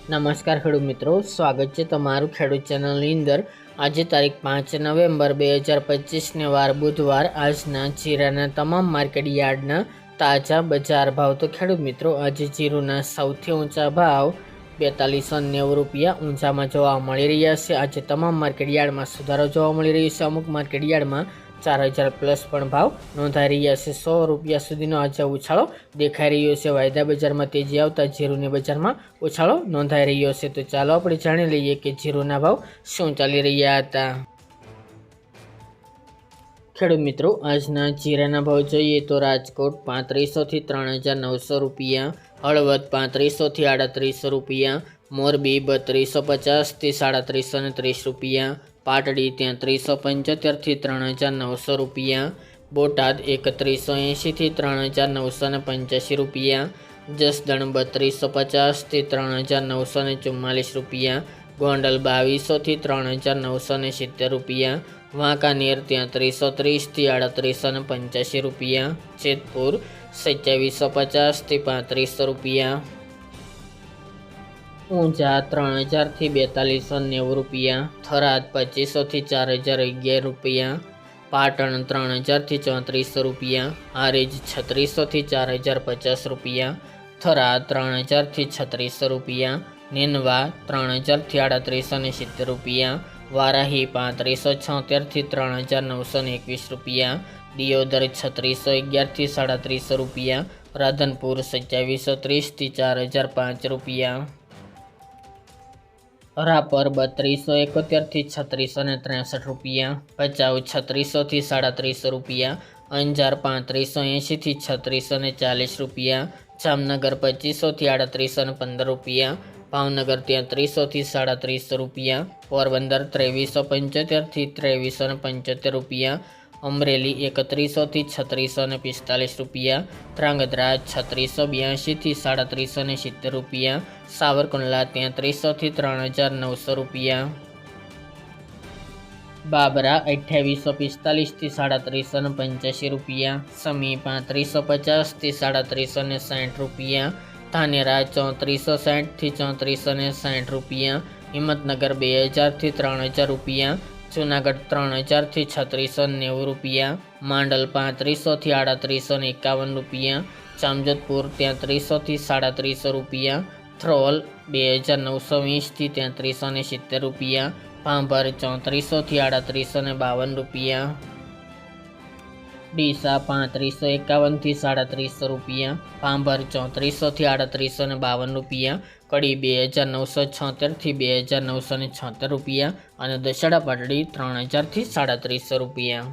નમસ્કાર ખેડૂત મિત્રો, સ્વાગત છે તમારું ખેડૂત ચેનલની અંદર। આજે તારીખ 5 નવેમ્બર 2025ને વાર બુધવાર। આજના જીરાના તમામ માર્કેટ યાર્ડના તાજા બજાર ભાવ। તો ખેડૂત મિત્રો, આજે જીરુના સૌથી ઊંચા ભાવ 4290 રૂપિયા ઊંચામાં જોવા મળી રહ્યા છે। આજે તમામ માર્કેટ યાર્ડમાં સુધારો જોવા મળી રહ્યો છે। અમુક માર્કેટ યાર્ડમાં 4000 પ્લસ પણ ભાવ નોંધાઈ રહ્યા છે। 100 રૂપિયા સુધીનો આજે ઉછાળો દેખાઈ રહ્યો છે। વાયદા બજારમાં તેજી આવતા જીરુની બજારમાં ઉછાળો નોંધાઈ રહ્યો છે। તો ચાલો આપણે જાણી લઈએ કે જીરુના ભાવ શું ચાલી રહ્યા હતા। ખેડૂત મિત્રો, આજના જીરાના ભાવ જોઈએ તો રાજકોટ 3500 થી 3900 રૂપિયા, હળવદ 3500 થી 3800 રૂપિયા, મોરબી 3250 થી 3730 રૂપિયા, પાટડી 3375 થી 3900 રૂપિયા, બોટાદ 3180 થી 3985 રૂપિયા, જસદણ 3250 થી 3944 રૂપિયા, ગોંડલ 2200 થી 3970 રૂપિયા, વાંકાનેર 3330 થી 3885 રૂપિયા, જેતપુર 2750 થી 3500 રૂપિયા, ઊંઝા 3000 થી 4290 રૂપિયા, થરાદ 2500 થી 4011 રૂપિયા, પાટણ 3000 થી 3400 રૂપિયા, હારીજ 3600 થી 4050 રૂપિયા, થરા 3000 થી 3600 રૂપિયા, નેનવા 3000 થી 3870 રૂપિયા, વારાહી 3576 થી 3921 રૂપિયા, દિયોદર 3611 થી 3700 રૂપિયા, રાધનપુર 2730 થી 4005 રૂપિયા, રાપર 3271 થી 3663 રૂપિયા, ભચાઉ 3600 થી 3700 રૂપિયા, અંજાર 3580 થી 3640 રૂપિયા, જામનગર 2500 થી 3815 રૂપિયા, ભાવનગર 3300 થી 3700 રૂપિયા, પોરબંદર 2375 થી 2375 રૂપિયા, અમરેલી 3100 થી 3645 રૂપિયા, ધ્રાંગધ્રા 3682 થી 3770 રૂપિયા, સાવરકુંડલા 3300 થી 3900 રૂપિયા, બાબરા 2845 થી 3785 રૂપિયા, સમી 3550 થી 3760 રૂપિયા, ધાનેરા 3460 થી 3460 રૂપિયા, હિંમતનગર 2000 થી 3000 રૂપિયા, જૂનાગઢ 3000 થી 3690 રૂપિયા, માંડલ 3500 થી 3851 રૂપિયા, જામજોધપુર 3300 થી 3700 રૂપિયા, થ્રોલ 2920 થી 3370 રૂપિયા, ભાંભર 3400 થી 3852 રૂપિયા, ડીસા 3551 થી 3700 રૂપિયા, ભાંભર 3400 થી 3852 રૂપિયા, કડી 2976 થી 2976 રૂપિયા અને દશેડા પાટડી 3000 થી 3700 રૂપિયા।